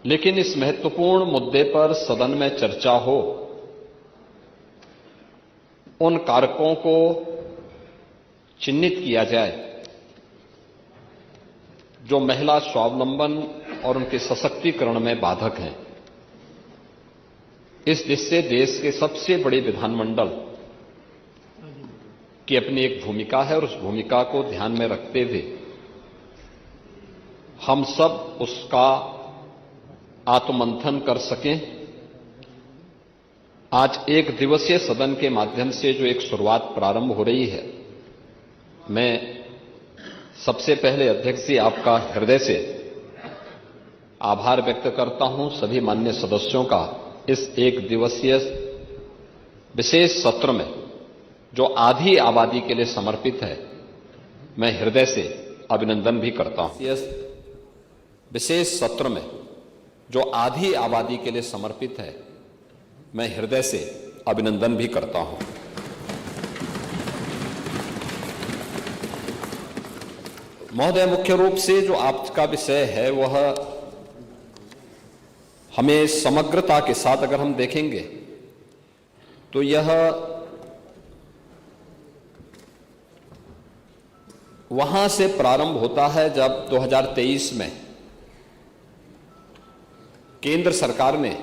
लेकिन इस महत्वपूर्ण मुद्दे पर सदन में चर्चा हो, उन कारकों को चिन्हित किया जाए जो महिला स्वावलंबन और उनके सशक्तिकरण में बाधक हैं। इस दिशा से देश के सबसे बड़े विधानमंडल की अपनी एक भूमिका है और उस भूमिका को ध्यान में रखते हुए हम सब उसका आत्ममंथन कर सकें। आज एक दिवसीय सदन के माध्यम से जो एक शुरुआत प्रारंभ हो रही है, मैं सबसे पहले अध्यक्ष जी आपका हृदय से आभार व्यक्त करता हूं। सभी माननीय सदस्यों का इस एक दिवसीय विशेष सत्र में जो आधी आबादी के लिए समर्पित है, मैं हृदय से अभिनंदन भी करता हूं। इस विशेष सत्र में जो आधी आबादी के लिए समर्पित है, मैं हृदय से अभिनंदन भी करता हूं। महोदय, मुख्य रूप से जो आपका विषय है वह हमें समग्रता के साथ अगर हम देखेंगे तो यह वहां से प्रारंभ होता है जब 2023 में केंद्र सरकार ने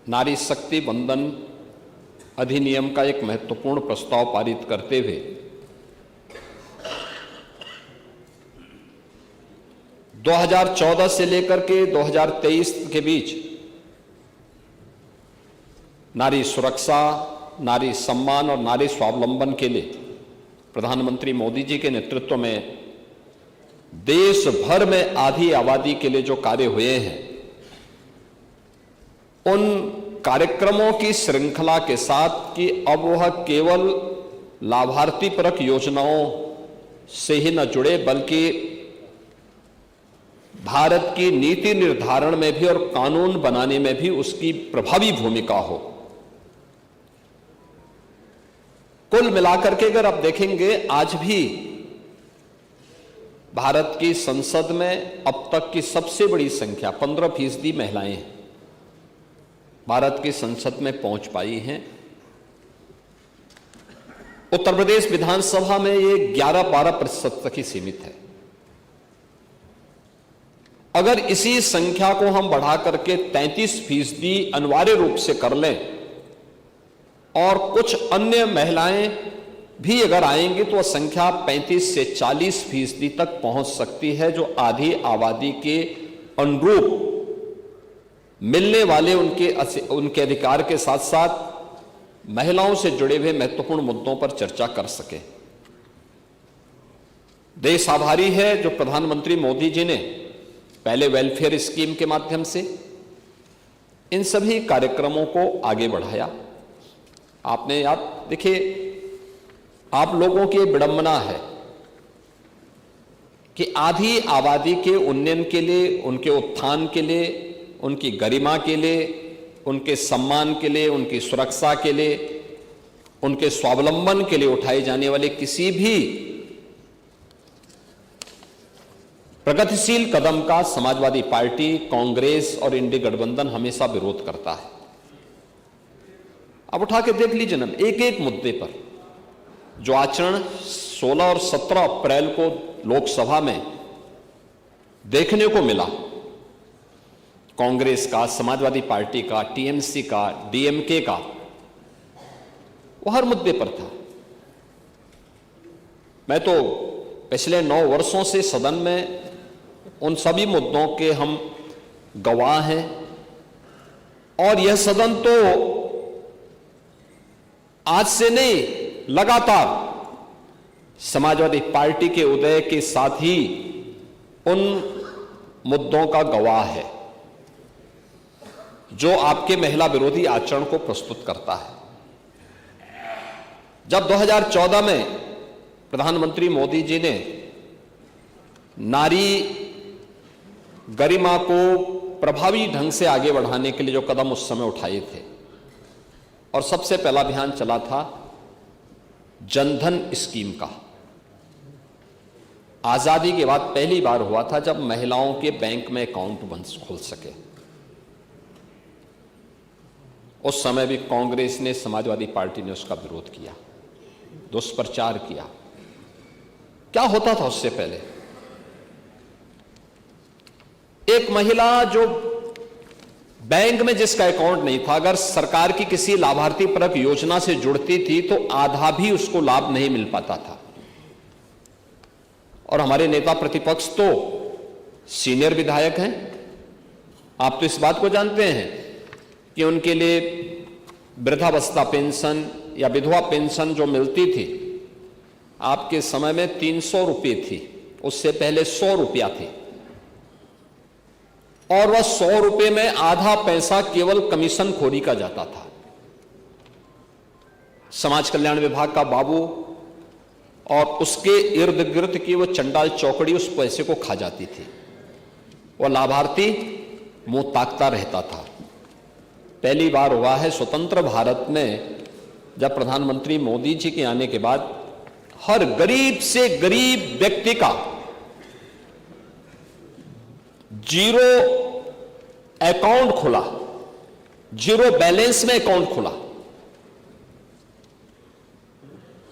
नारी शक्ति वंदन अधिनियम का एक महत्वपूर्ण प्रस्ताव पारित करते हुए 2014 से लेकर के 2023 के बीच नारी सुरक्षा, नारी सम्मान और नारी स्वावलंबन के लिए प्रधानमंत्री मोदी जी के नेतृत्व में देश भर में आधी आबादी के लिए जो कार्य हुए हैं, उन कार्यक्रमों की श्रृंखला के साथ कि अब वह केवल लाभार्थी परक योजनाओं से ही न जुड़े बल्कि भारत की नीति निर्धारण में भी और कानून बनाने में भी उसकी प्रभावी भूमिका हो। कुल मिलाकर के अगर आप देखेंगे, आज भी भारत की संसद में अब तक की सबसे बड़ी संख्या 15% महिलाएं भारत की संसद में पहुंच पाई हैं। उत्तर प्रदेश विधानसभा में ये 11-12% तक ही सीमित है। अगर इसी संख्या को हम बढ़ा करके 33% अनिवार्य रूप से कर लें और कुछ अन्य महिलाएं भी अगर आएंगी तो वह संख्या 35 से 40% तक पहुंच सकती है, जो आधी आबादी के अनुरूप मिलने वाले उनके अधिकार के साथ साथ महिलाओं से जुड़े हुए महत्वपूर्ण मुद्दों पर चर्चा कर सके। देश आभारी है जो प्रधानमंत्री मोदी जी ने पहले वेलफेयर स्कीम के माध्यम से इन सभी कार्यक्रमों को आगे बढ़ाया। आपने याद देखिए, आप लोगों की विडंबना है कि आधी आबादी के उन्नयन के लिए, उनके उत्थान के लिए, उनकी गरिमा के लिए, उनके सम्मान के लिए, उनकी सुरक्षा के लिए, उनके स्वावलंबन के लिए उठाए जाने वाले किसी भी प्रगतिशील कदम का समाजवादी पार्टी, कांग्रेस और इंडी गठबंधन हमेशा विरोध करता है। अब उठा के देख लीजिए ना, एक एक मुद्दे पर जो आचरण 16 और 17 अप्रैल को लोकसभा में देखने को मिला, कांग्रेस का, समाजवादी पार्टी का, टीएमसी का, डीएमके का, वो हर मुद्दे पर था। मैं तो पिछले 9 वर्षों से सदन में उन सभी मुद्दों के हम गवाह हैं और यह सदन तो आज से नहीं, लगातार समाजवादी पार्टी के उदय के साथ ही उन मुद्दों का गवाह है जो आपके महिला विरोधी आचरण को प्रस्तुत करता है। जब 2014 में प्रधानमंत्री मोदी जी ने नारी गरिमा को प्रभावी ढंग से आगे बढ़ाने के लिए जो कदम उस समय उठाए थे, और सबसे पहला अभियान चला था जनधन स्कीम का। आजादी के बाद पहली बार हुआ था जब महिलाओं के बैंक में अकाउंट खुल सके। उस समय भी कांग्रेस ने, समाजवादी पार्टी ने उसका विरोध किया, दुष्प्रचार किया। क्या होता था उससे पहले? एक महिला जो बैंक में जिसका अकाउंट नहीं था, अगर सरकार की किसी लाभार्थी परक योजना से जुड़ती थी तो आधा भी उसको लाभ नहीं मिल पाता था। और हमारे नेता प्रतिपक्ष तो सीनियर विधायक हैं, आप तो इस बात को जानते हैं कि उनके लिए वृद्धावस्था पेंशन या विधवा पेंशन जो मिलती थी, आपके समय में 300 रुपये थी, उससे पहले 100 रुपया थी, और वह 100 रुपये में आधा पैसा केवल कमीशन खोरी का जाता था। समाज कल्याण विभाग का बाबू और उसके इर्द गिर्द की वो चंडाल चौकड़ी उस पैसे को खा जाती थी। वह लाभार्थी मुंह ताकता रहता था। पहली बार हुआ है स्वतंत्र भारत में, जब प्रधानमंत्री मोदी जी के आने के बाद हर गरीब से गरीब व्यक्ति का जीरो अकाउंट खुला, जीरो बैलेंस में अकाउंट खुला,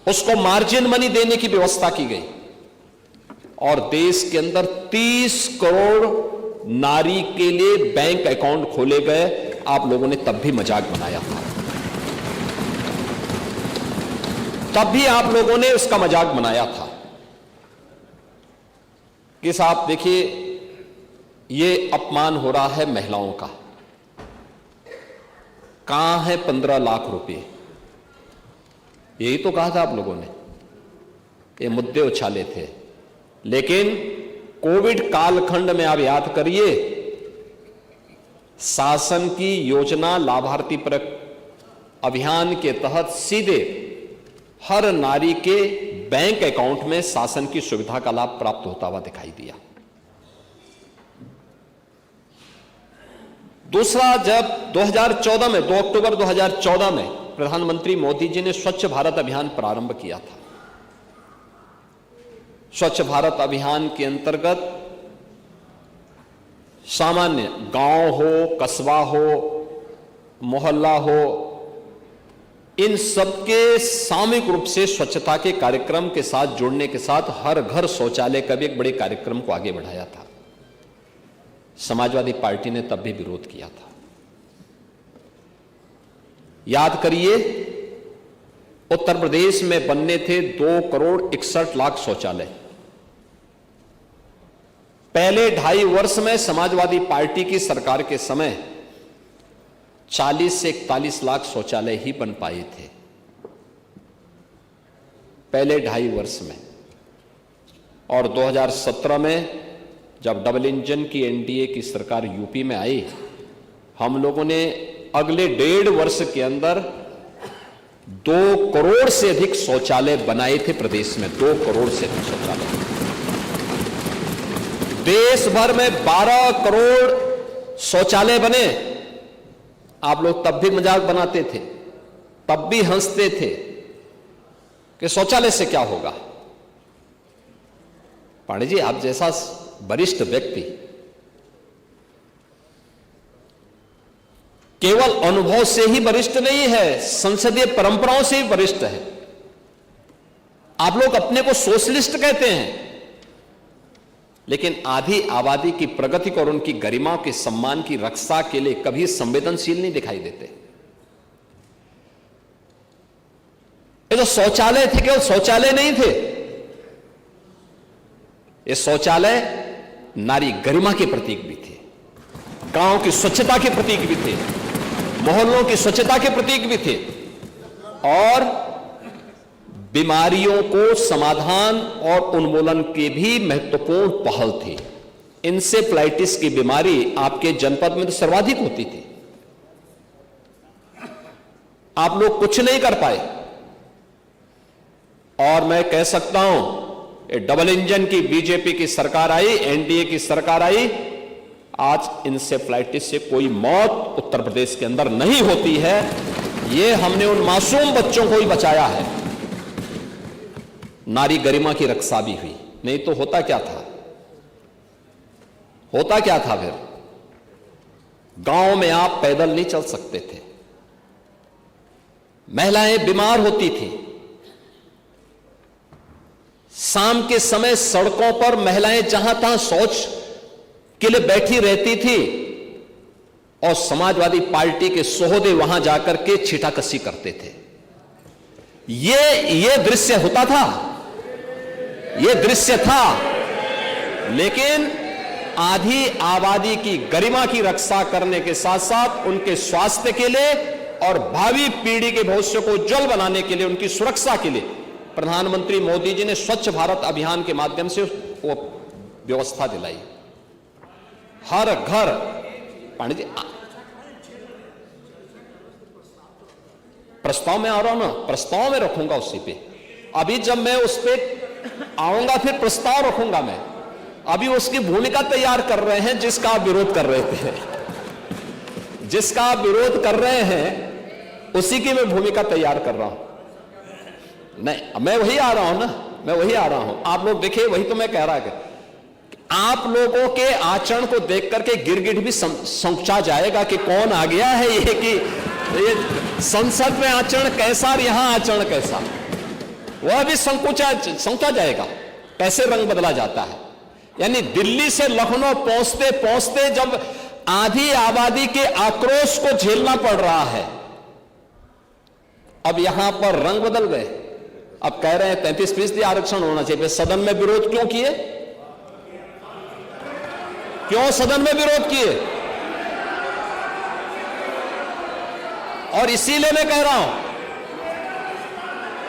उसको मार्जिन मनी देने की व्यवस्था की गई, और देश के अंदर 30 करोड़ नारी के लिए बैंक अकाउंट खोले गए। आप लोगों ने तब भी मजाक बनाया था, तब भी आप लोगों ने उसका मजाक बनाया था कि साहब देखिए ये अपमान हो रहा है महिलाओं का। कहां है 15 लाख रुपए? यही तो कहा था आप लोगों ने, ये मुद्दे उछाले थे। लेकिन कोविड कालखंड में आप याद करिए, शासन की योजना लाभार्थी परक अभियान के तहत सीधे हर नारी के बैंक अकाउंट में शासन की सुविधा का लाभ प्राप्त होता हुआ दिखाई दिया। दूसरा, जब 2014 में 2 अक्टूबर 2014 में प्रधानमंत्री मोदी जी ने स्वच्छ भारत अभियान प्रारंभ किया था। स्वच्छ भारत अभियान के अंतर्गत सामान्य गांव हो, कस्बा हो, मोहल्ला हो, इन सबके सामूहिक रूप से स्वच्छता के कार्यक्रम के साथ जुड़ने के साथ हर घर शौचालय का भी एक बड़े कार्यक्रम को आगे बढ़ाया था। समाजवादी पार्टी ने तब भी विरोध किया था। याद करिए, उत्तर प्रदेश में बनने थे 2 करोड़ 61 लाख शौचालय। पहले 2.5 वर्ष में समाजवादी पार्टी की सरकार के समय 40 से 41 लाख शौचालय ही बन पाए थे, पहले 2.5 वर्ष में। और 2017 में जब डबल इंजन की एनडीए की सरकार यूपी में आई, हम लोगों ने अगले 1.5 वर्ष के अंदर 2 करोड़ से अधिक शौचालय बनाए थे प्रदेश में। 2 करोड़ से अधिक शौचालय। देश भर में 12 करोड़ शौचालय बने। आप लोग तब भी मजाक बनाते थे, तब भी हंसते थे कि शौचालय से क्या होगा। पांडे जी, आप जैसा वरिष्ठ व्यक्ति केवल अनुभव से ही वरिष्ठ नहीं है, संसदीय परंपराओं से ही वरिष्ठ है। आप लोग अपने को सोशलिस्ट कहते हैं, लेकिन आधी आबादी की प्रगति और उनकी गरिमा के सम्मान की रक्षा के लिए कभी संवेदनशील नहीं दिखाई देते। ये जो शौचालय थे, केवल शौचालय नहीं थे, ये शौचालय नारी गरिमा के प्रतीक भी थे, गांव की स्वच्छता के प्रतीक भी थे, मोहल्लों की स्वच्छता के प्रतीक भी थे, और बीमारियों को समाधान और उन्मूलन के भी महत्वपूर्ण पहल थी। इंसेफ्लाइटिस की बीमारी आपके जनपद में तो सर्वाधिक होती थी, आप लोग कुछ नहीं कर पाए। और मैं कह सकता हूं, डबल इंजन की बीजेपी की सरकार आई, एनडीए की सरकार आई, आज इंसेफ्लाइटिस से कोई मौत उत्तर प्रदेश के अंदर नहीं होती है। ये हमने उन मासूम बच्चों को ही बचाया है, नारी गरिमा की रक्षा भी हुई। नहीं तो होता क्या था, होता क्या था फिर? गांव में आप पैदल नहीं चल सकते थे, महिलाएं बीमार होती थी, शाम के समय सड़कों पर महिलाएं जहां तहां शौच के लिए बैठी रहती थी और समाजवादी पार्टी के सोहदे वहां जाकर के छीटाकशी करते थे। ये दृश्य होता था, ये दृश्य था। लेकिन आधी आबादी की गरिमा की रक्षा करने के साथ साथ उनके स्वास्थ्य के लिए और भावी पीढ़ी के भविष्य को उज्जवल बनाने के लिए, उनकी सुरक्षा के लिए प्रधानमंत्री मोदी जी ने स्वच्छ भारत अभियान के माध्यम से वो व्यवस्था दिलाई। हर घर, पांडे जी प्रस्ताव में आ रहा हूं ना, प्रस्ताव में रखूंगा उसी पे। अभी जब मैं उस पे आऊंगा फिर प्रस्ताव रखूंगा मैं। अभी उसकी भूमिका तैयार कर रहे हैं जिसका आप विरोध कर रहे थे, जिसका आप विरोध कर रहे हैं उसी की मैं भूमिका तैयार कर रहा हूं। नहीं, मैं वही आ रहा हूं ना, मैं वही आ रहा हूं। आप लोग देखिए, वही तो मैं कह रहा कि आप लोगों के आचरण को देख करके गिरगिट भी संकुचा जाएगा कि कौन आ गया है ये, कि ये संसद में आचरण कैसा और यहां आचरण कैसा, वह भी संकुचा जाएगा। कैसे रंग बदला जाता है। यानी दिल्ली से लखनऊ पहुंचते पहुंचते जब आधी आबादी के आक्रोश को झेलना पड़ रहा है, अब यहां पर रंग बदल गए। अब कह रहे हैं 33% आरक्षण होना चाहिए। सदन में विरोध क्यों किए? क्यों सदन में विरोध किए? और इसीलिए मैं कह रहा हूं,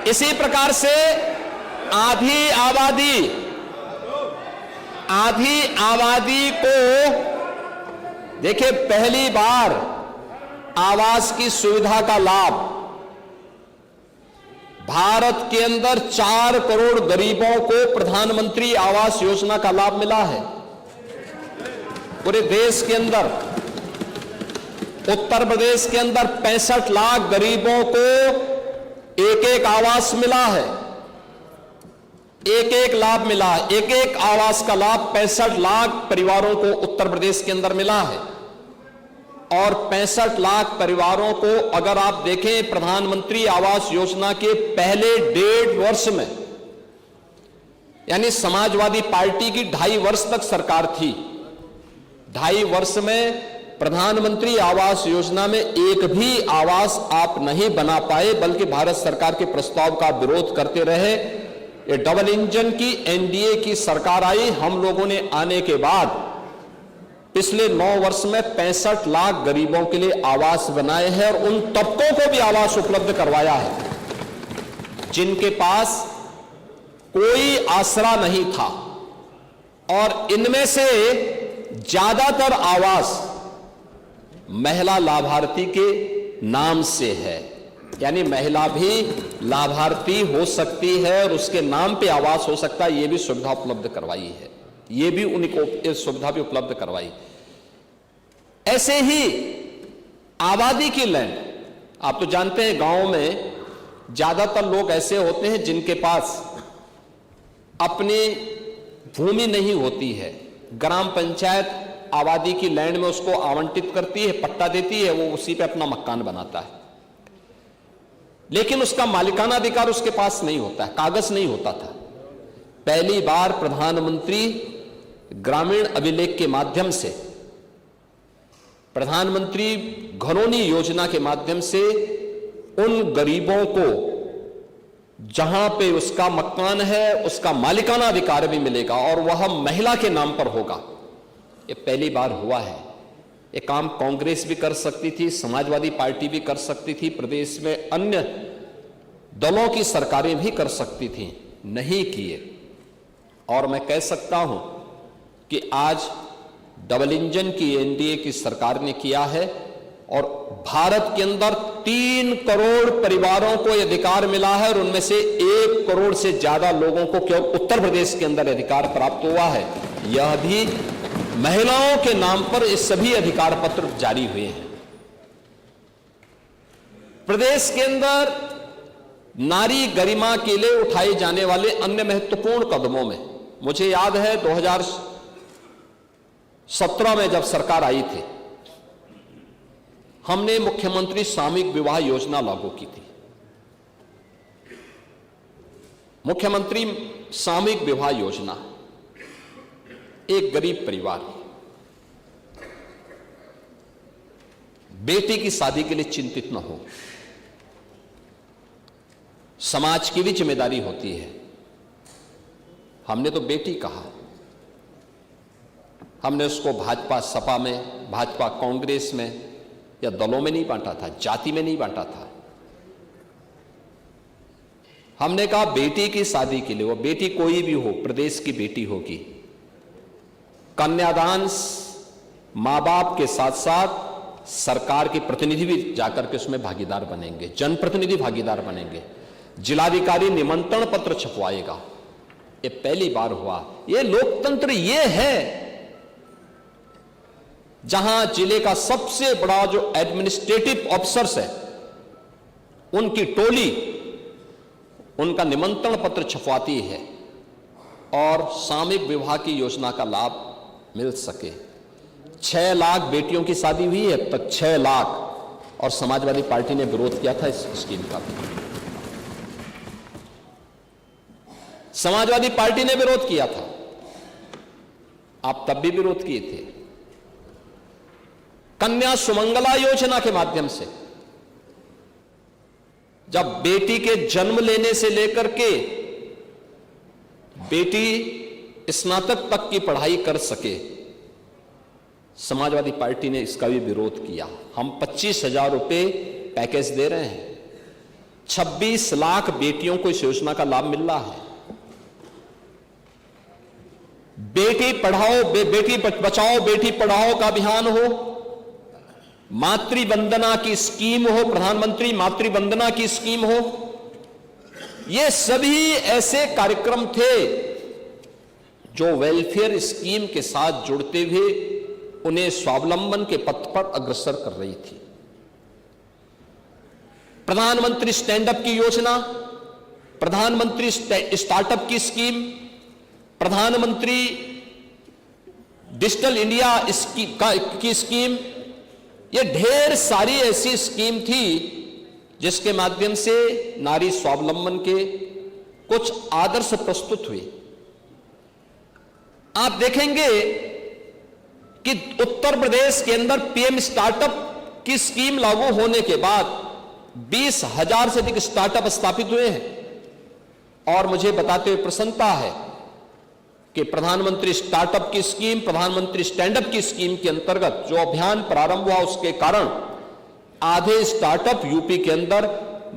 इसी प्रकार से आधी आबादी को देखिए, पहली बार आवास की सुविधा का लाभ भारत के अंदर 4 करोड़ गरीबों को प्रधानमंत्री आवास योजना का लाभ मिला है। पूरे देश के अंदर, उत्तर प्रदेश के अंदर 65 लाख गरीबों को एक आवास मिला है, एक लाभ मिला है। एक आवास का लाभ 65 लाख परिवारों को उत्तर प्रदेश के अंदर मिला है। और 65 लाख परिवारों को अगर आप देखें प्रधानमंत्री आवास योजना के पहले 1.5 वर्ष में, यानी समाजवादी पार्टी की 2.5 वर्ष तक सरकार थी, 2.5 वर्ष में प्रधानमंत्री आवास योजना में एक भी आवास आप नहीं बना पाए, बल्कि भारत सरकार के प्रस्ताव का विरोध करते रहे। ये डबल इंजन की एनडीए की सरकार आई, हम लोगों ने आने के बाद पिछले 9 वर्ष में 65 लाख गरीबों के लिए आवास बनाए हैं और उन तबकों को भी आवास उपलब्ध करवाया है जिनके पास कोई आसरा नहीं था। और इनमें से ज्यादातर आवास महिला लाभार्थी के नाम से है, यानी महिला भी लाभार्थी हो सकती है और उसके नाम पे आवास हो सकता है। ये भी सुविधा उपलब्ध करवाई है, ये भी उनको सुविधा भी उपलब्ध करवाई। ऐसे ही आबादी की लैंड, आप तो जानते हैं गांव में ज्यादातर लोग ऐसे होते हैं जिनके पास अपनी भूमि नहीं होती है। ग्राम पंचायत आबादी की लैंड में उसको आवंटित करती है, पट्टा देती है, वो उसी पे अपना मकान बनाता है, लेकिन उसका मालिकाना अधिकार उसके पास नहीं होता है, कागज नहीं होता था। पहली बार प्रधानमंत्री ग्रामीण अभिलेख के माध्यम से, प्रधानमंत्री घरौनी योजना के माध्यम से उन गरीबों को जहां पे उसका मकान है उसका मालिकाना अधिकार भी मिलेगा और वह महिला के नाम पर होगा। ये पहली बार हुआ है। ये काम कांग्रेस भी कर सकती थी, समाजवादी पार्टी भी कर सकती थी, प्रदेश में अन्य दलों की सरकारें भी कर सकती थी, नहीं किए। और मैं कह सकता हूं कि आज डबल इंजन की एनडीए की सरकार ने किया है और भारत के अंदर 3 करोड़ परिवारों को यह अधिकार मिला है और उनमें से 1 करोड़ से ज्यादा लोगों को केवल उत्तर प्रदेश के अंदर अधिकार प्राप्त हुआ है। यह भी महिलाओं के नाम पर ये सभी अधिकार पत्र जारी हुए हैं। प्रदेश के अंदर नारी गरिमा के लिए उठाए जाने वाले अन्य महत्वपूर्ण कदमों में मुझे याद है 2017 में जब सरकार आई थी, हमने मुख्यमंत्री सामूहिक विवाह योजना लागू की थी। मुख्यमंत्री सामूहिक विवाह योजना, एक गरीब परिवार बेटी की शादी के लिए चिंतित न हो, समाज की भी जिम्मेदारी होती है। हमने तो बेटी कहा, हमने उसको भाजपा सपा में, भाजपा कांग्रेस में या दलों में नहीं बांटा था, जाति में नहीं बांटा था। हमने कहा बेटी की शादी के लिए, वो बेटी कोई भी हो, प्रदेश की बेटी होगी, कन्यादान मां बाप के साथ साथ सरकार के प्रतिनिधि भी जाकर के उसमें भागीदार बनेंगे, जनप्रतिनिधि भागीदार बनेंगे, जिलाधिकारी निमंत्रण पत्र छपवाएगा। ये पहली बार हुआ। ये लोकतंत्र ये है जहां जिले का सबसे बड़ा जो एडमिनिस्ट्रेटिव ऑफिसर्स है, उनकी टोली उनका निमंत्रण पत्र छपवाती है और सामूहिक विवाह की योजना का लाभ मिल सके। 6 लाख बेटियों की शादी हुई है अब तक, 6 लाख, और समाजवादी पार्टी ने विरोध किया था इस स्कीम का। समाजवादी पार्टी ने विरोध किया था, आप तब भी विरोध किए थे। कन्या सुमंगला योजना के माध्यम से जब बेटी के जन्म लेने से लेकर के बेटी स्नातक तक की पढ़ाई कर सके, समाजवादी पार्टी ने इसका भी विरोध किया। हम 25,000 रुपए पैकेज दे रहे हैं, 26 लाख बेटियों को इस योजना का लाभ मिल रहा है। बेटी पढ़ाओ, बेटी बचाओ, बेटी पढ़ाओ का अभियान हो, मातृ वंदना की स्कीम हो, प्रधानमंत्री मातृ वंदना की स्कीम हो, ये सभी ऐसे कार्यक्रम थे जो वेलफेयर स्कीम के साथ जुड़ते हुए उन्हें स्वावलंबन के पथ पर अग्रसर कर रही थी। प्रधानमंत्री स्टैंड अप की योजना, प्रधानमंत्री स्टार्टअप की स्कीम, प्रधानमंत्री डिजिटल इंडिया की स्कीम, ये ढेर सारी ऐसी स्कीम थी जिसके माध्यम से नारी स्वावलंबन के कुछ आदर्श प्रस्तुत हुए। आप देखेंगे कि उत्तर प्रदेश के अंदर पीएम स्टार्टअप की स्कीम लागू होने के बाद 20,000 से अधिक स्टार्टअप स्थापित हुए हैं। और मुझे बताते हुए प्रसन्नता है कि प्रधानमंत्री स्टार्टअप की स्कीम, प्रधानमंत्री स्टैंड अप की स्कीम के अंतर्गत जो अभियान प्रारंभ हुआ, उसके कारण आधे स्टार्टअप यूपी के अंदर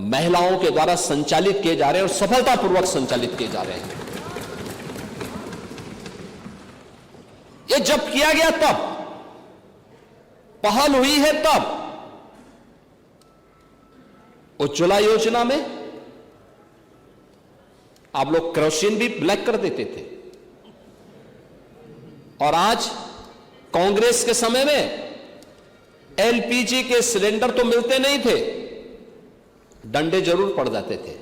महिलाओं के द्वारा संचालित किए जा रहे हैं और सफलतापूर्वक संचालित किए जा रहे हैं। ये जब किया गया तब, पहल हुई है तब। उज्ज्वला योजना में आप लोग केरोसिन भी ब्लैक कर देते थे, और आज कांग्रेस के समय में एलपीजी के सिलेंडर तो मिलते नहीं थे, डंडे जरूर पड़ जाते थे।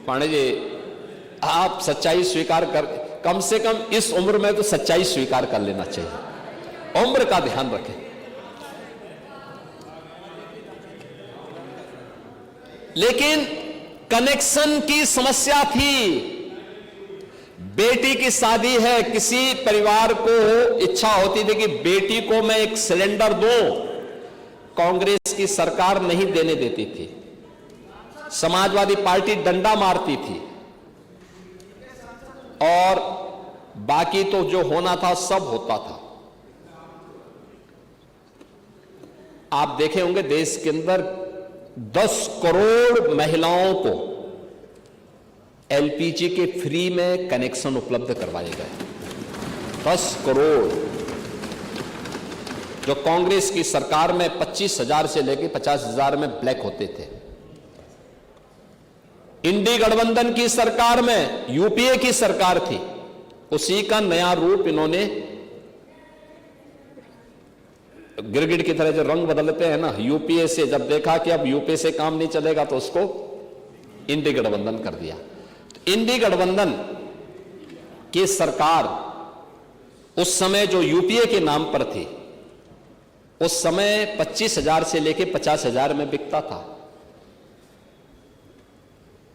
पांडे जी, आप सच्चाई स्वीकार कर, कम से कम इस उम्र में तो सच्चाई स्वीकार कर लेना चाहिए, उम्र का ध्यान रखें। लेकिन कनेक्शन की समस्या थी। बेटी की शादी है, किसी परिवार को इच्छा होती थी कि बेटी को मैं एक सिलेंडर दूं, कांग्रेस की सरकार नहीं देने देती थी, समाजवादी पार्टी डंडा मारती थी, और बाकी तो जो होना था सब होता था। आप देखे होंगे देश के अंदर 10 करोड़ महिलाओं को एलपीजी के फ्री में कनेक्शन उपलब्ध करवाए गए। 10 करोड़, जो कांग्रेस की सरकार में 25,000 से लेकर 50,000 में ब्लैक होते थे। इंडी गठबंधन की सरकार में, यूपीए की सरकार थी, उसी का नया रूप इन्होंने, गिरगिट की तरह जो रंग बदलते हैं ना, यूपीए से जब देखा कि अब यूपीए से काम नहीं चलेगा तो उसको इंडी गठबंधन कर दिया। तो इंडी गठबंधन की सरकार उस समय जो यूपीए के नाम पर थी, उस समय 25,000 से लेकर 50,000 में बिकता था।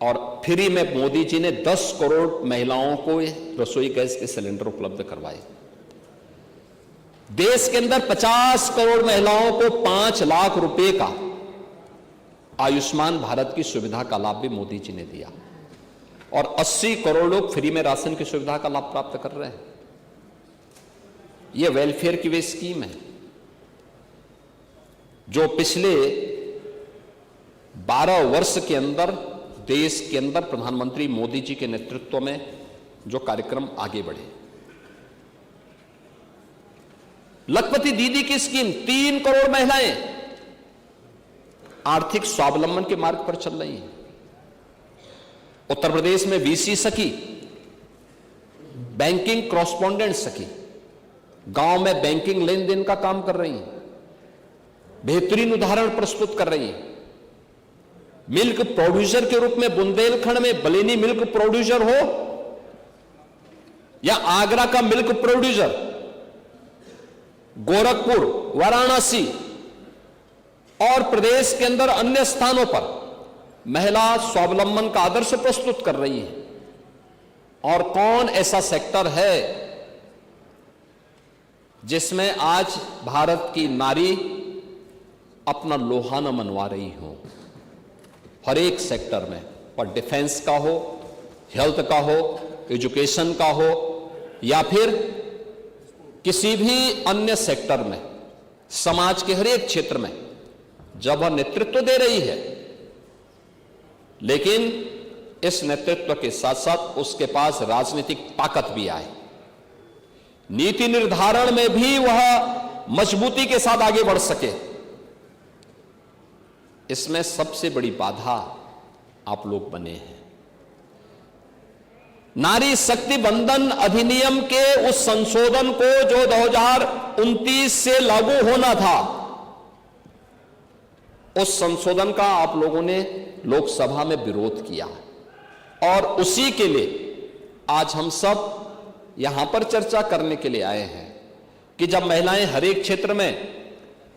और फ्री में मोदी जी ने 10 करोड़ महिलाओं को रसोई गैस के सिलेंडर उपलब्ध करवाए। देश के अंदर 50 करोड़ महिलाओं को 5 लाख रुपए का आयुष्मान भारत की सुविधा का लाभ भी मोदी जी ने दिया और 80 करोड़ लोग फ्री में राशन की सुविधा का लाभ प्राप्त कर रहे हैं। यह वेलफेयर की वे स्कीम है जो पिछले 12 वर्ष के अंदर देश के अंदर प्रधानमंत्री मोदी जी के नेतृत्व में जो कार्यक्रम आगे बढ़े। लखपति दीदी की स्कीम 3 करोड़ महिलाएं आर्थिक स्वावलंबन के मार्ग पर चल रही हैं। उत्तर प्रदेश में वीसी सखी, बैंकिंग कॉरेस्पॉन्डेंट सखी गांव में बैंकिंग लेन देन का काम कर रही हैं, बेहतरीन उदाहरण प्रस्तुत कर रही हैं। मिल्क प्रोड्यूसर के रूप में बुंदेलखंड में बलेनी मिल्क प्रोड्यूसर हो या आगरा का मिल्क प्रोड्यूसर, गोरखपुर, वाराणसी और प्रदेश के अंदर अन्य स्थानों पर महिला स्वावलंबन का आदर्श प्रस्तुत कर रही है। और कौन ऐसा सेक्टर है जिसमें आज भारत की नारी अपना लोहा न मनवा रही हो? हर एक सेक्टर में, और डिफेंस का हो, हेल्थ का हो, एजुकेशन का हो या फिर किसी भी अन्य सेक्टर में, समाज के हर एक क्षेत्र में जब वह नेतृत्व दे रही है, लेकिन इस नेतृत्व के साथ साथ उसके पास राजनीतिक ताकत भी आए, नीति निर्धारण में भी वह मजबूती के साथ आगे बढ़ सके, इसमें सबसे बड़ी बाधा आप लोग बने हैं। नारी शक्ति बंधन अधिनियम के उस संशोधन को जो 2029 से लागू होना था, उस संशोधन का आप लोगों ने लोकसभा में विरोध किया और उसी के लिए आज हम सब यहां पर चर्चा करने के लिए आए हैं कि जब महिलाएं हर एक क्षेत्र में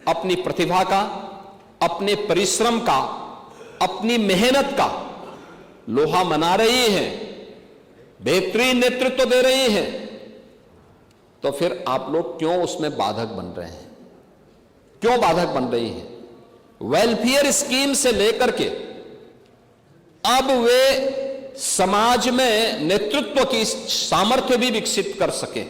अपनी प्रतिभा का, अपने परिश्रम का, अपनी मेहनत का लोहा मना रही हैं, बेहतरीन नेतृत्व दे रही हैं, तो फिर आप लोग क्यों उसमें बाधक बन रहे हैं? क्यों बाधक बन रही हैं? वेलफेयर स्कीम से लेकर के अब वे समाज में नेतृत्व की सामर्थ्य भी विकसित कर सके,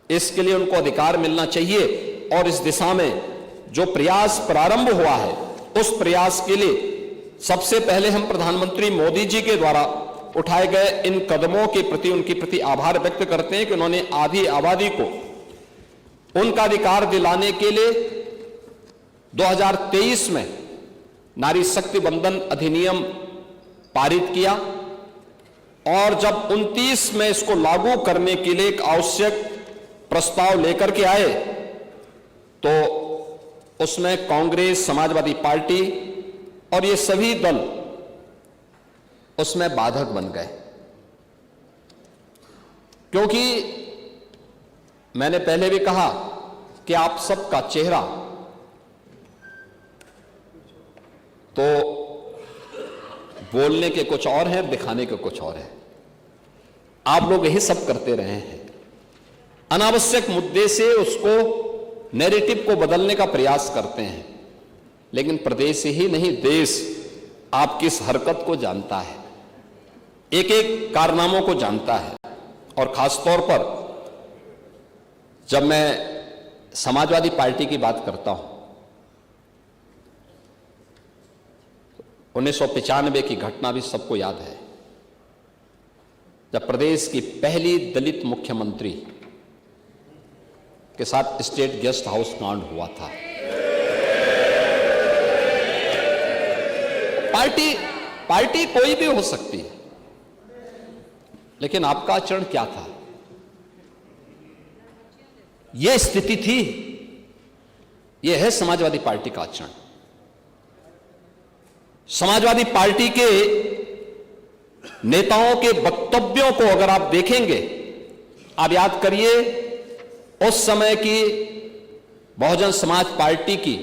इसके लिए उनको अधिकार मिलना चाहिए। और इस दिशा में जो प्रयास प्रारंभ हुआ है, उस प्रयास के लिए सबसे पहले हम प्रधानमंत्री मोदी जी के द्वारा उठाए गए इन कदमों के प्रति, उनके प्रति आभार व्यक्त करते हैं कि उन्होंने आधी आबादी को उनका अधिकार दिलाने के लिए 2023 में नारी शक्ति बंधन अधिनियम पारित किया और जब 29 में इसको लागू करने के लिए एक आवश्यक प्रस्ताव लेकर के आए तो उसमें कांग्रेस, समाजवादी पार्टी और ये सभी दल उसमें बाधक बन गए, क्योंकि मैंने पहले भी कहा कि आप सबका चेहरा तो बोलने के कुछ और है, दिखाने के कुछ और है। आप लोग यही सब करते रहे हैं, अनावश्यक मुद्दे से उसको नैरेटिव को बदलने का प्रयास करते हैं, लेकिन प्रदेश ही नहीं देश आपकी इस हरकत को जानता है, एक एक कारनामों को जानता है। और खासतौर पर जब मैं समाजवादी पार्टी की बात करता हूं, 1995 की घटना भी सबको याद है, जब प्रदेश की पहली दलित मुख्यमंत्री के साथ स्टेट गेस्ट हाउस कांड हुआ था। पार्टी कोई भी हो सकती है, लेकिन आपका आचरण क्या था? यह स्थिति थी, यह है समाजवादी पार्टी का आचरण। समाजवादी पार्टी के नेताओं के वक्तव्यों को अगर आप देखेंगे, आप याद करिए उस समय की बहुजन समाज पार्टी की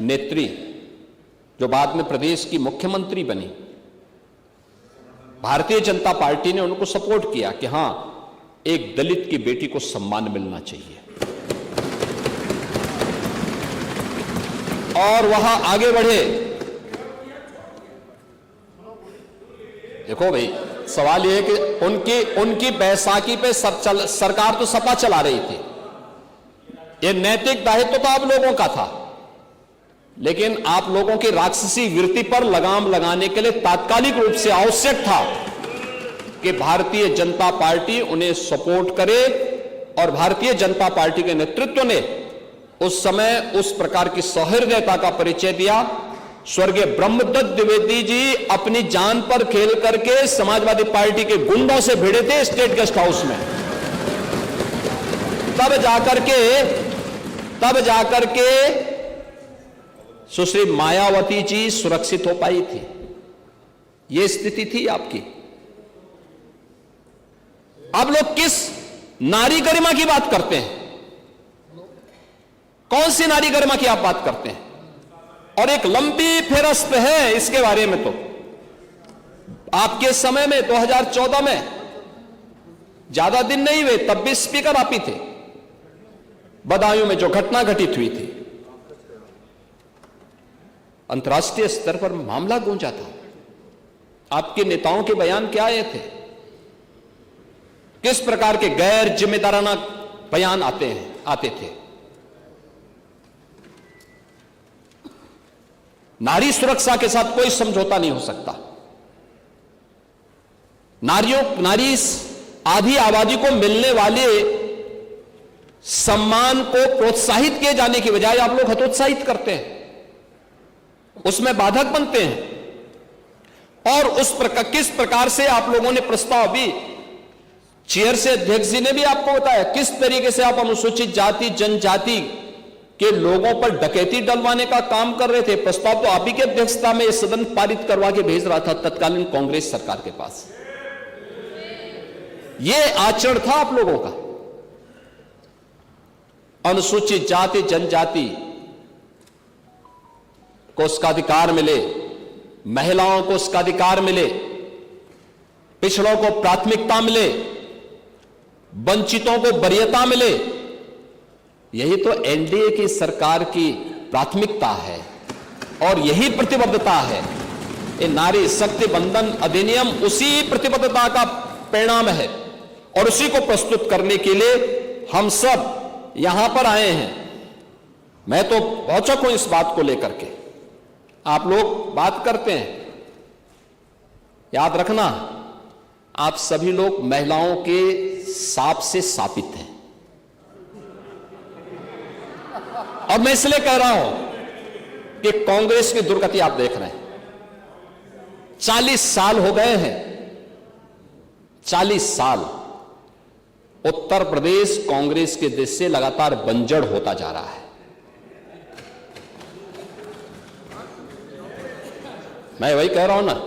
नेत्री जो बाद में प्रदेश की मुख्यमंत्री बनी, भारतीय जनता पार्टी ने उनको सपोर्ट किया कि हां, एक दलित की बेटी को सम्मान मिलना चाहिए, और वहां आगे बढ़े। देखो भाई, सवाल यह है कि उनकी बैसाखी पे सरकार तो सपा चला रही थी, यह नैतिक दायित्व तो आप लोगों का था, लेकिन आप लोगों की राक्षसी वृत्ति पर लगाम लगाने के लिए तात्कालिक रूप से आवश्यक था कि भारतीय जनता पार्टी उन्हें सपोर्ट करे, और भारतीय जनता पार्टी के नेतृत्व ने उस समय उस प्रकार की सहृदयता का परिचय दिया। स्वर्गीय ब्रह्मदत्त द्विवेदी जी अपनी जान पर खेल करके समाजवादी पार्टी के गुंडों से भिड़े थे स्टेट गेस्ट हाउस में, तब जाकर के सुश्री मायावती जी सुरक्षित हो पाई थी। यह स्थिति थी आपकी। आप लोग किस नारी गरिमा की बात करते हैं? कौन सी नारी गरिमा की आप बात करते हैं? और एक लंबी फेरस्त है इसके बारे में। तो आपके समय में 2014 में, ज्यादा दिन नहीं हुए, तब भी स्पीकर आप ही थे। बदायूं में जो घटना घटित हुई थी, अंतर्राष्ट्रीय स्तर पर मामला गूंजा था। आपके नेताओं के बयान क्या आए थे? किस प्रकार के गैर जिम्मेदाराना बयान आते थे? नारी सुरक्षा के साथ कोई समझौता नहीं हो सकता। नारी आधी आबादी को मिलने वाले सम्मान को प्रोत्साहित किए जाने की बजाय आप लोग हतोत्साहित करते हैं, उसमें बाधक बनते हैं। और किस प्रकार से आप लोगों ने प्रस्ताव भी, चेयर से अध्यक्ष जी ने भी आपको बताया किस तरीके से आप अनुसूचित जाति जनजाति के लोगों पर डकैती डलवाने का काम कर रहे थे। प्रस्ताव तो आप ही की अध्यक्षता में यह सदन पारित करवा के भेज रहा था तत्कालीन कांग्रेस सरकार के पास। यह आचरण था आप लोगों का। अनुसूचित जाति जनजाति को उसका अधिकार मिले, महिलाओं को उसका अधिकार मिले, पिछड़ों को प्राथमिकता मिले, वंचितों को वरीयता मिले। यही तो एनडीए की सरकार की प्राथमिकता है और यही प्रतिबद्धता है। ये नारी शक्ति बंधन अधिनियम उसी प्रतिबद्धता का परिणाम है और उसी को प्रस्तुत करने के लिए हम सब यहां पर आए हैं। मैं तो औचक हूं इस बात को लेकर के। आप लोग बात करते हैं, याद रखना, आप सभी लोग महिलाओं के साप से शापित हैं। और मैं इसलिए कह रहा हूं कि कांग्रेस की दुर्गति आप देख रहे हैं। 40 साल हो गए हैं, 40 साल उत्तर प्रदेश कांग्रेस के देश से लगातार बंजर होता जा रहा है। मैं वही कह रहा हूं ना,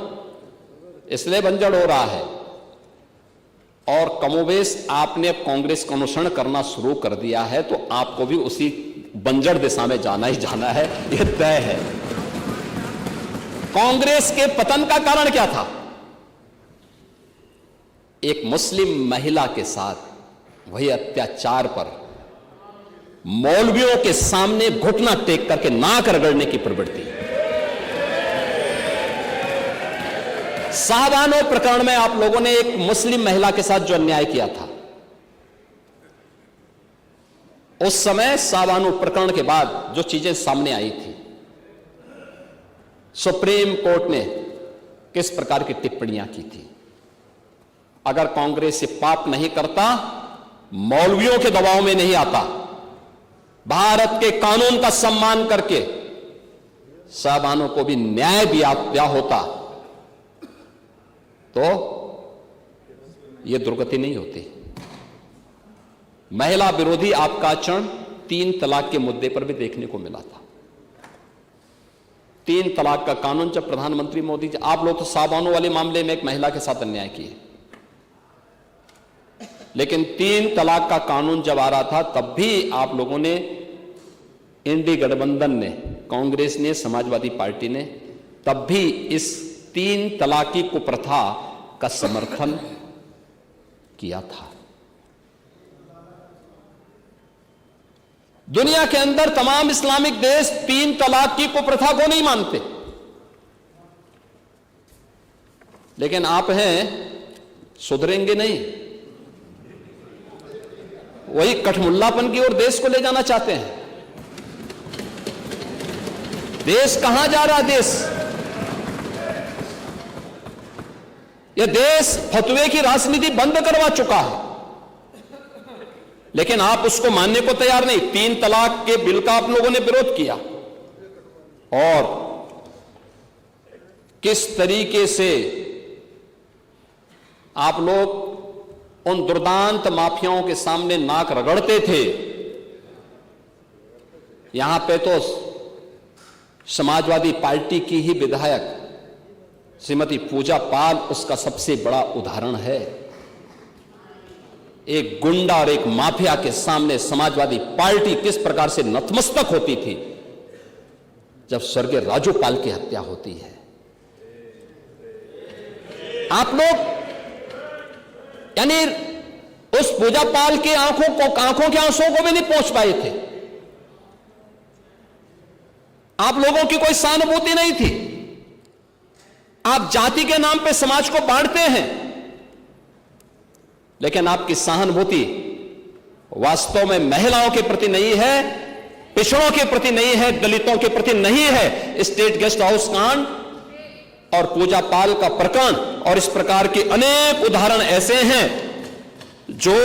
इसलिए बंजर हो रहा है। और कमोबेश आपने कांग्रेस का अनुसरण करना शुरू कर दिया है तो आपको भी उसी बंजर दिशा में जाना ही जाना है, यह तय है। कांग्रेस के पतन का कारण क्या था? एक मुस्लिम महिला के साथ वही अत्याचार पर मौलवियों के सामने घुटना टेक करके नाक रगड़ने की प्रवृत्ति। शाहबानो प्रकरण में आप लोगों ने एक मुस्लिम महिला के साथ जो अन्याय किया था, उस समय शाहबानो प्रकरण के बाद जो चीजें सामने आई थी, सुप्रीम कोर्ट ने किस प्रकार की टिप्पणियां की थी। अगर कांग्रेस ये पाप नहीं करता, मौलवियों के दबाव में नहीं आता, भारत के कानून का सम्मान करके शाहबानो को भी न्याय दिया होता, तो यह दुर्गति नहीं होती। महिला विरोधी आपका आचरण 3 तलाक के मुद्दे पर भी देखने को मिला था। 3 तलाक का कानून जब प्रधानमंत्री मोदी जी, आप लोग तो शाहबानो वाले मामले में एक महिला के साथ अन्याय किए, लेकिन 3 तलाक का कानून जब आ रहा था तब भी आप लोगों ने, इंडी गठबंधन ने, कांग्रेस ने, समाजवादी पार्टी ने, तब भी इस 3 तलाक की कुप्रथा का समर्थन किया था। दुनिया के अंदर तमाम इस्लामिक देश 3 तलाक की कुप्रथा को नहीं मानते, लेकिन आप हैं सुधरेंगे नहीं, वही कठमुल्लापन की ओर देश को ले जाना चाहते हैं। देश कहां जा रहा है? यह देश फतवे की राजनीति बंद करवा चुका है, लेकिन आप उसको मानने को तैयार नहीं। 3 तलाक के बिल का आप लोगों ने विरोध किया, और किस तरीके से आप लोग उन दुर्दांत माफियाओं के सामने नाक रगड़ते थे। यहां पे तो समाजवादी पार्टी की ही विधायक श्रीमती पूजा पाल उसका सबसे बड़ा उदाहरण है। एक गुंडा और एक माफिया के सामने समाजवादी पार्टी किस प्रकार से नतमस्तक होती थी जब स्वर्गीय राजू पाल की हत्या होती है। आप लोग यानी उस पूजा पाल के आंखों के आंसुओं को भी नहीं पहुंच पाए थे। आप लोगों की कोई सहानुभूति नहीं थी। आप जाति के नाम पे समाज को बांटते हैं, लेकिन आपकी सहानुभूति वास्तव में महिलाओं के प्रति नहीं है, पिछड़ों के प्रति नहीं है, दलितों के प्रति नहीं है। स्टेट गेस्ट हाउस कांड और पूजा पाल का प्रकरण और इस प्रकार के अनेक उदाहरण ऐसे हैं जो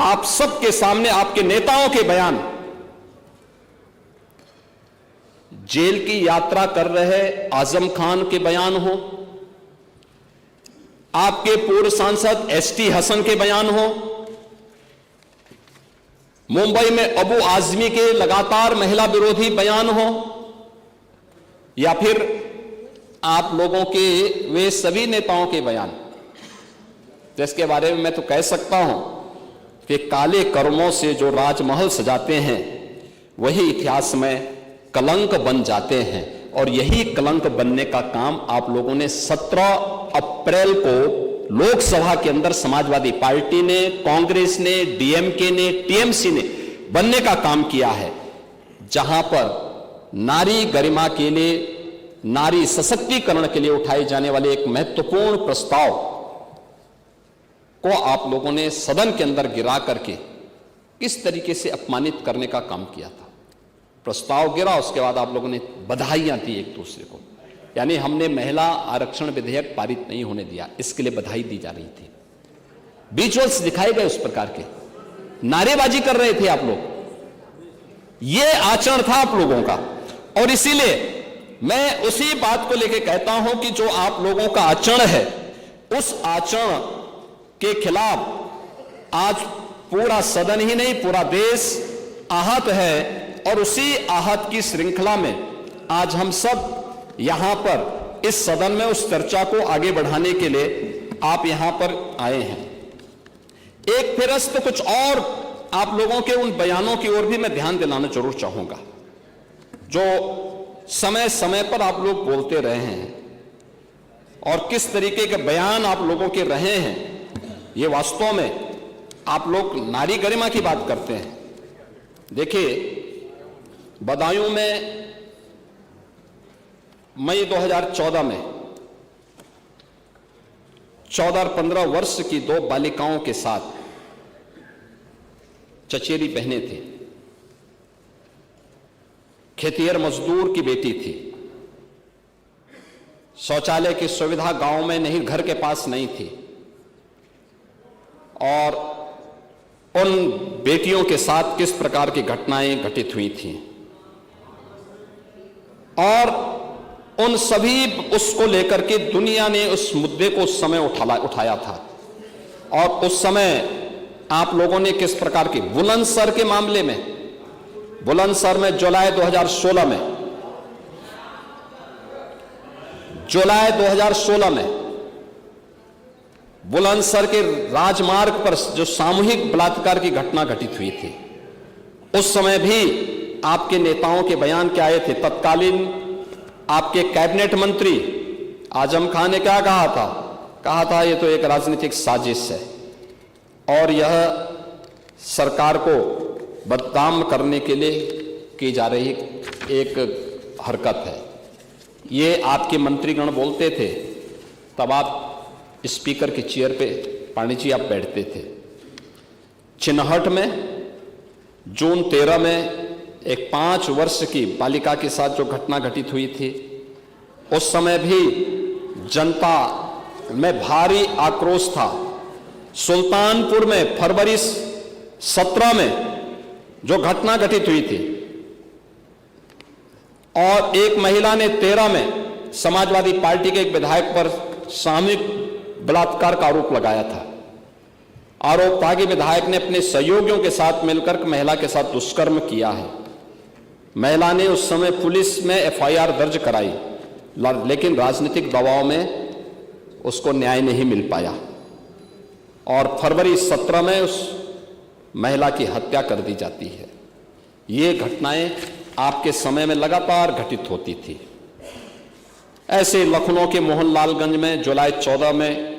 आप सबके सामने, आपके नेताओं के बयान, जेल की यात्रा कर रहे आजम खान के बयान हो, आपके पूर्व सांसद एसटी हसन के बयान हो, मुंबई में अबू आजमी के लगातार महिला विरोधी बयान हो, या फिर आप लोगों के वे सभी नेताओं के बयान, जिसके बारे में मैं तो कह सकता हूं कि काले कर्मों से जो राजमहल सजाते हैं वही इतिहास में कलंक बन जाते हैं। और यही कलंक बनने का काम आप लोगों ने 17 अप्रैल को लोकसभा के अंदर समाजवादी पार्टी ने, कांग्रेस ने, डीएमके ने, टीएमसी ने बनने का काम किया है, जहां पर नारी गरिमा के लिए, नारी सशक्तिकरण के लिए उठाए जाने वाले एक महत्वपूर्ण प्रस्ताव को आप लोगों ने सदन के अंदर गिरा करके किस तरीके से अपमानित करने का काम किया था। प्रस्ताव गिरा, उसके बाद आप लोगों ने बधाइयां दी एक दूसरे को, यानी हमने महिला आरक्षण विधेयक पारित नहीं होने दिया, इसके लिए बधाई दी जा रही थी। विजुअल्स दिखाए गए उस प्रकार के, नारेबाजी कर रहे थे आप लोग। यह आचरण था आप लोगों का, और इसीलिए मैं उसी बात को लेकर कहता हूं कि जो आप लोगों का आचरण है, उस आचरण के खिलाफ आज पूरा सदन ही नहीं, पूरा देश आहत है। और उसी आहत की श्रृंखला में आज हम सब यहां पर इस सदन में उस चर्चा को आगे बढ़ाने के लिए आप यहां पर आए हैं। एक फिरस्त कुछ और आप लोगों के उन बयानों की ओर भी मैं ध्यान दिलाना जरूर चाहूंगा, जो समय समय पर आप लोग बोलते रहे हैं, और किस तरीके के बयान आप लोगों के रहे हैं। ये वास्तव में आप लोग नारी गरिमा की बात करते हैं। देखिए, बदायूं में मई 2014 में 14 और 15 वर्ष की 2 बालिकाओं के साथ चचेरी बहनें थी। खेतिहर मजदूर की बेटी थी। शौचालय की सुविधा गांव में नहीं, घर के पास नहीं थी, और उन बेटियों के साथ किस प्रकार की घटनाएं घटित हुई थीं, और उन सभी उसको लेकर के दुनिया ने उस मुद्दे को उस समय उठाया था। और उस समय आप लोगों ने किस प्रकार की बुलंदशहर के मामले में, बुलंदशहर में जुलाई 2016 में बुलंदशहर के राजमार्ग पर जो सामूहिक बलात्कार की घटना घटित हुई थी, उस समय भी आपके नेताओं के बयान क्या आए थे। तत्कालीन आपके कैबिनेट मंत्री आजम खान ने क्या कहा था कहा था ये तो एक राजनीतिक साजिश है और यह सरकार को बदनाम करने के लिए की जा रही एक हरकत है। ये आपके मंत्रीगण बोलते थे, तब आप स्पीकर की चेयर पे पांडे जी आप बैठते थे। चिन्हट में जून 13 में एक 5 वर्ष की बालिका के साथ जो घटना घटित हुई थी, उस समय भी जनता में भारी आक्रोश था। सुल्तानपुर में फरवरी 17 में जो घटना घटित हुई थी और एक महिला ने 13 में समाजवादी पार्टी के एक विधायक पर सामूहिक बलात्कार का आरोप लगाया था। आरोप था कि विधायक ने अपने सहयोगियों के साथ मिलकर महिला के साथ दुष्कर्म किया है। महिला ने उस समय पुलिस में एफआईआर दर्ज कराई, लेकिन राजनीतिक दबाव में उसको न्याय नहीं मिल पाया और फरवरी 17 में उस महिला की हत्या कर दी जाती है। ये घटनाएं आपके समय में लगातार घटित होती थी। ऐसे लखनऊ के मोहनलालगंज में जुलाई 14 में,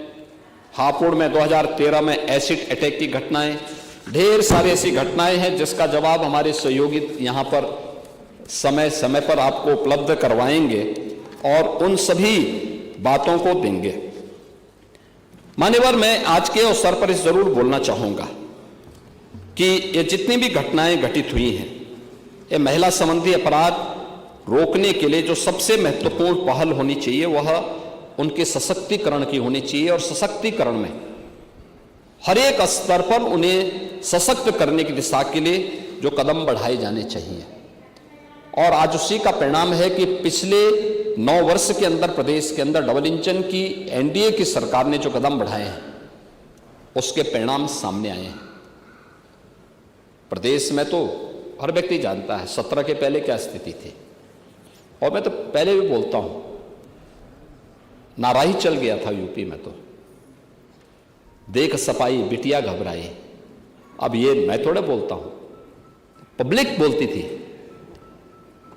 हापुड़ में 2013 में एसिड अटैक की घटनाएं, ढेर सारी ऐसी घटनाएं हैं जिसका जवाब हमारे सहयोगी यहां पर समय समय पर आपको उपलब्ध करवाएंगे और उन सभी बातों को देंगे। मान्यवर, मैं आज के अवसर पर जरूर बोलना चाहूंगा कि ये जितनी भी घटनाएं घटित हुई हैं, ये महिला संबंधी अपराध रोकने के लिए जो सबसे महत्वपूर्ण पहल होनी चाहिए वह उनके सशक्तिकरण की होनी चाहिए और सशक्तिकरण में हर एक स्तर पर उन्हें सशक्त करने की दिशा के लिए जो कदम बढ़ाए जाने चाहिए। और आज उसी का परिणाम है कि पिछले 9 वर्ष के अंदर प्रदेश के अंदर डबल इंजन की एनडीए की सरकार ने जो कदम बढ़ाए हैं उसके परिणाम सामने आए हैं। प्रदेश में तो हर व्यक्ति जानता है 17 के पहले क्या स्थिति थी, और मैं तो पहले भी बोलता हूं, नारा ही चल गया था यूपी में। तो देख सपाई बिटिया घबराई, अब ये मैं थोड़े बोलता हूं, पब्लिक बोलती थी।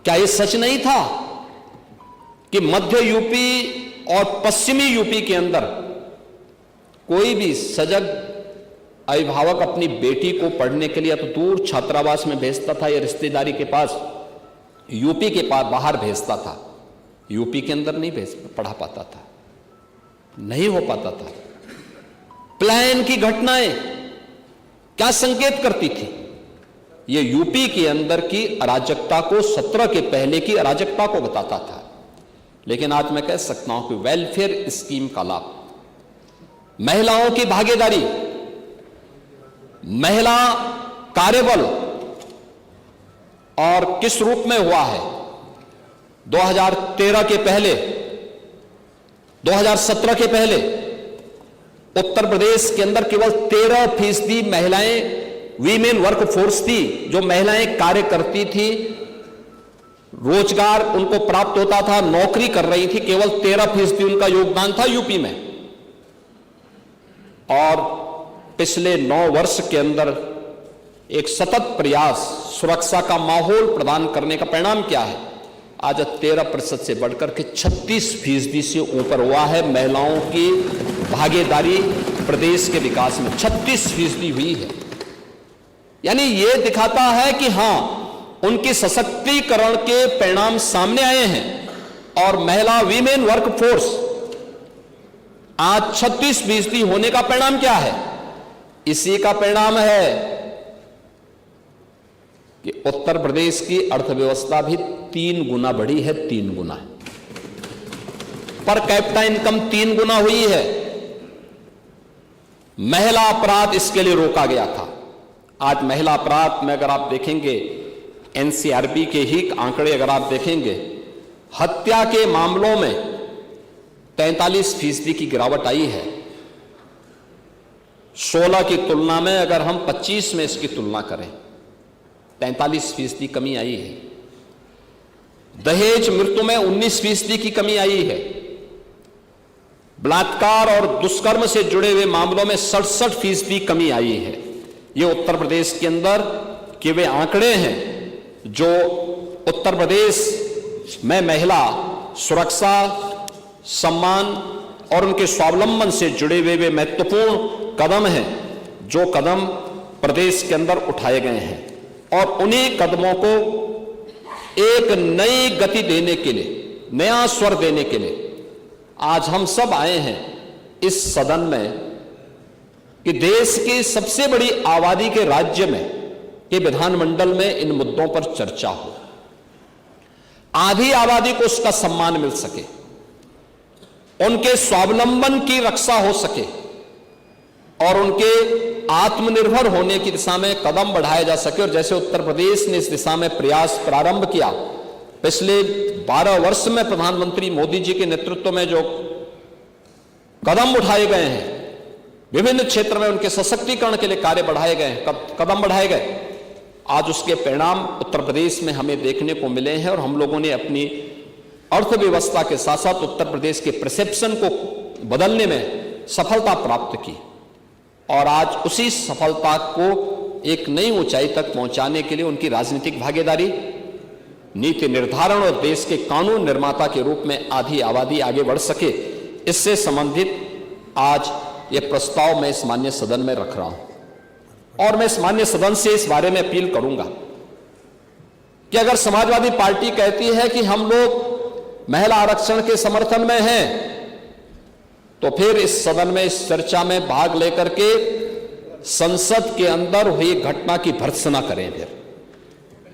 क्या ये सच नहीं था कि मध्य यूपी और पश्चिमी यूपी के अंदर कोई भी सजग अभिभावक अपनी बेटी को पढ़ने के लिए तो दूर छात्रावास में भेजता था या रिश्तेदारी के पास यूपी के पास बाहर भेजता था, यूपी के अंदर नहीं पढ़ा पाता था, नहीं हो पाता था। प्लान की घटनाएं क्या संकेत करती थी? ये यूपी के अंदर की अराजकता को, 17 के पहले की अराजकता को बताता था। लेकिन आज मैं कह सकता हूं कि वेलफेयर स्कीम का लाभ, महिलाओं की भागीदारी, महिला कार्यबल और किस रूप में हुआ है 2013 के पहले, 2017 के पहले उत्तर प्रदेश के अंदर केवल 13% महिलाएं वीमेन वर्क फोर्स थी, जो महिलाएं कार्य करती थी, रोजगार उनको प्राप्त होता था, नौकरी कर रही थी, केवल 13% उनका योगदान था यूपी में। और पिछले 9 वर्ष के अंदर एक सतत प्रयास, सुरक्षा का माहौल प्रदान करने का परिणाम क्या है? आज 13% से बढ़कर के 36% से ऊपर हुआ है महिलाओं की भागीदारी प्रदेश के विकास में, 36% हुई है। यानी यह दिखाता है कि हां, उनकी सशक्तिकरण के परिणाम सामने आए हैं और महिला वीमेन वर्क फोर्स आज 36% होने का परिणाम क्या है? इसी का परिणाम है कि उत्तर प्रदेश की अर्थव्यवस्था भी 3 गुना बढ़ी है, 3 गुना। पर कैपिटा इनकम 3 गुना हुई है। महिला अपराध इसके लिए रोका गया था। आज महिला अपराध में अगर आप देखेंगे, एनसीआरबी के ही आंकड़े अगर आप देखेंगे, हत्या के मामलों में 43% की गिरावट आई है। 16 की तुलना में अगर हम 25 में इसकी तुलना करें, 43% कमी आई है। दहेज मृत्यु में 19% की कमी आई है। बलात्कार और दुष्कर्म से जुड़े हुए मामलों में 67% कमी आई है। ये उत्तर प्रदेश के अंदर के वे आंकड़े हैं जो उत्तर प्रदेश में महिला सुरक्षा, सम्मान, और उनके स्वावलंबन से जुड़े हुए वे महत्वपूर्ण कदम हैं जो कदम प्रदेश के अंदर उठाए गए हैं, और उन्हीं कदमों को एक नई गति देने के लिए, नया स्वर देने के लिए आज हम सब आए हैं इस सदन में कि देश की सबसे बड़ी आबादी के राज्य में कि विधानमंडल में इन मुद्दों पर चर्चा हो, आधी आबादी को उसका सम्मान मिल सके, उनके स्वावलंबन की रक्षा हो सके और उनके आत्मनिर्भर होने की दिशा में कदम बढ़ाया जा सके। और जैसे उत्तर प्रदेश ने इस दिशा में प्रयास प्रारंभ किया, पिछले 12 वर्ष में प्रधानमंत्री मोदी जी के नेतृत्व में जो कदम उठाए गए हैं, विभिन्न क्षेत्र में उनके सशक्तिकरण के लिए कार्य बढ़ाए गए हैं, कदम बढ़ाए गए, आज उसके परिणाम उत्तर प्रदेश में हमें देखने को मिले हैं। और हम लोगों ने अपनी अर्थव्यवस्था के साथ साथ उत्तर प्रदेश के परसेप्शन को बदलने में सफलता प्राप्त की, और आज उसी सफलता को एक नई ऊंचाई तक पहुंचाने के लिए उनकी राजनीतिक भागीदारी, नीति निर्धारण और देश के कानून निर्माता के रूप में आधी आबादी आगे बढ़ सके, इससे संबंधित आज ये प्रस्ताव मैं इस माननीय सदन में रख रहा हूं। और मैं इस माननीय सदन से इस बारे में अपील करूंगा कि अगर समाजवादी पार्टी कहती है कि हम लोग महिला आरक्षण के समर्थन में हैं, तो फिर इस सदन में इस चर्चा में भाग लेकर के संसद के अंदर हुई घटना की भर्त्सना करें, फिर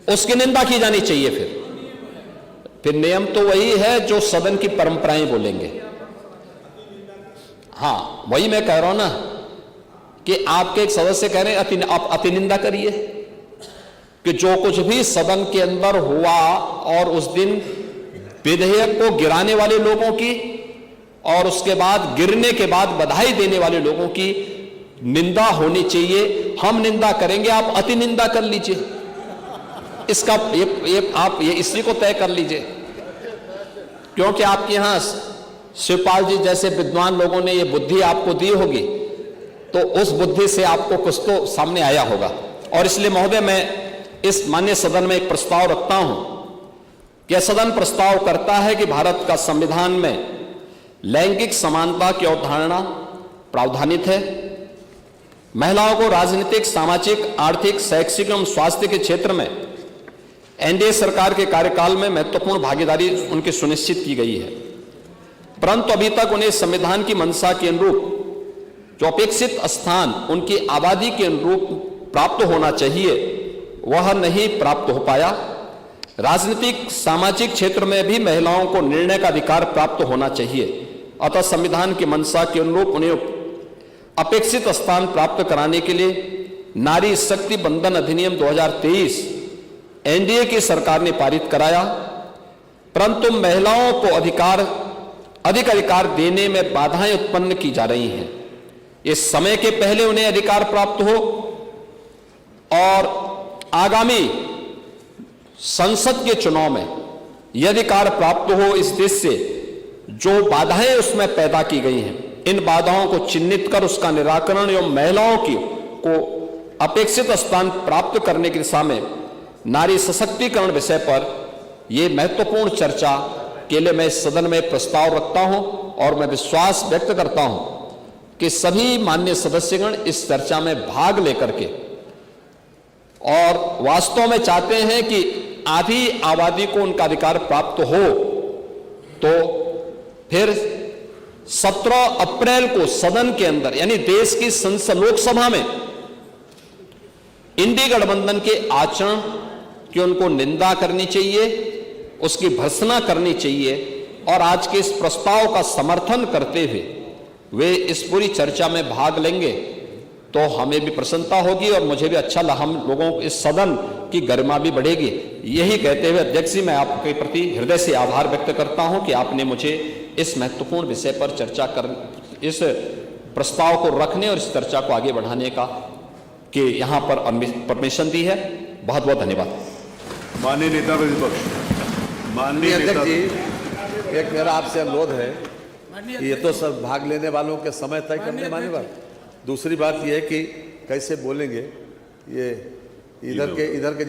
उसकी निंदा की जानी चाहिए। फिर नियम तो वही है जो सदन की परंपराएं बोलेंगे। हाँ, वही मैं कह रहा हूं ना कि आपके एक सदस्य कह रहे हैं आप अति निंदा करिए कि जो कुछ भी सदन के अंदर हुआ और उस दिन विधेयक को गिराने वाले लोगों की और उसके बाद गिरने के बाद बधाई देने वाले लोगों की निंदा होनी चाहिए। हम निंदा करेंगे, आप अति निंदा कर लीजिए। इसका आप इसी को तय कर लीजिए, क्योंकि आपके यहां शिवपाल जी जैसे विद्वान लोगों ने ये बुद्धि आपको दी होगी, तो उस बुद्धि से आपको कुछ तो सामने आया होगा। और इसलिए महोदय, मैं इस माननीय सदन में एक प्रस्ताव रखता हूं कि सदन प्रस्ताव करता है कि भारत का संविधान में लैंगिक समानता की अवधारणा प्रावधानित है। महिलाओं को राजनीतिक, सामाजिक, आर्थिक, शैक्षिक एवं स्वास्थ्य के क्षेत्र में एनडीए सरकार के कार्यकाल में महत्वपूर्ण भागीदारी उनकी सुनिश्चित की गई है, परंतु अभी तक उन्हें संविधान की मंशा के अनुरूप जो अपेक्षित स्थान उनकी आबादी के अनुरूप प्राप्त होना चाहिए, वह नहीं प्राप्त हो पाया। राजनीतिक, सामाजिक क्षेत्र में भी महिलाओं को निर्णय का अधिकार प्राप्त होना चाहिए, अतः संविधान की मंशा के अनुरूप उन्हें अपेक्षित स्थान प्राप्त कराने के लिए नारी शक्ति बंधन अधिनियम 2023 एनडीए की सरकार ने पारित कराया, परंतु महिलाओं को अधिक अधिकार देने में बाधाएं उत्पन्न की जा रही हैं। इस समय के पहले उन्हें अधिकार प्राप्त हो और आगामी संसद के चुनाव में यह अधिकार प्राप्त हो, इस देश से जो बाधाएं उसमें पैदा की गई हैं, इन बाधाओं को चिन्हित कर उसका निराकरण एवं महिलाओं को अपेक्षित स्थान प्राप्त करने की दिशा में नारी सशक्तिकरण विषय पर यह महत्वपूर्ण चर्चा के लिए मैं इस सदन में प्रस्ताव रखता हूं। और मैं विश्वास व्यक्त करता हूं कि सभी माननीय सदस्यगण इस चर्चा में भाग लेकर के और वास्तव में चाहते हैं कि आधी आबादी को उनका अधिकार प्राप्त हो, तो फिर 17 अप्रैल को सदन के अंदर यानी देश की संसद लोकसभा में इंडी गठबंधन के आचरण की उनको निंदा करनी चाहिए, उसकी भर्त्सना करनी चाहिए और आज के इस प्रस्ताव का समर्थन करते हुए वे इस पूरी चर्चा में भाग लेंगे तो हमें भी प्रसन्नता होगी और मुझे भी अच्छा लगा, हम लोगों को इस सदन की गरिमा भी बढ़ेगी। यही कहते हुए अध्यक्ष जी, मैं आपके प्रति हृदय से आभार व्यक्त करता हूं कि आपने मुझे इस महत्वपूर्ण विषय पर चर्चा कर, इस प्रस्ताव को रखने और इस चर्चा को आगे बढ़ाने का कि यहाँ पर परमिशन दी है। बहुत बहुत धन्यवाद। माननीय नेता प्रतिपक्ष, माननीय अध्यक्ष जी, एक मेरा आपसे अनुरोध है कि ये तो सब भाग लेने वालों के समय तय करने वाली बात, दूसरी बात यह है कि कैसे बोलेंगे, ये इधर के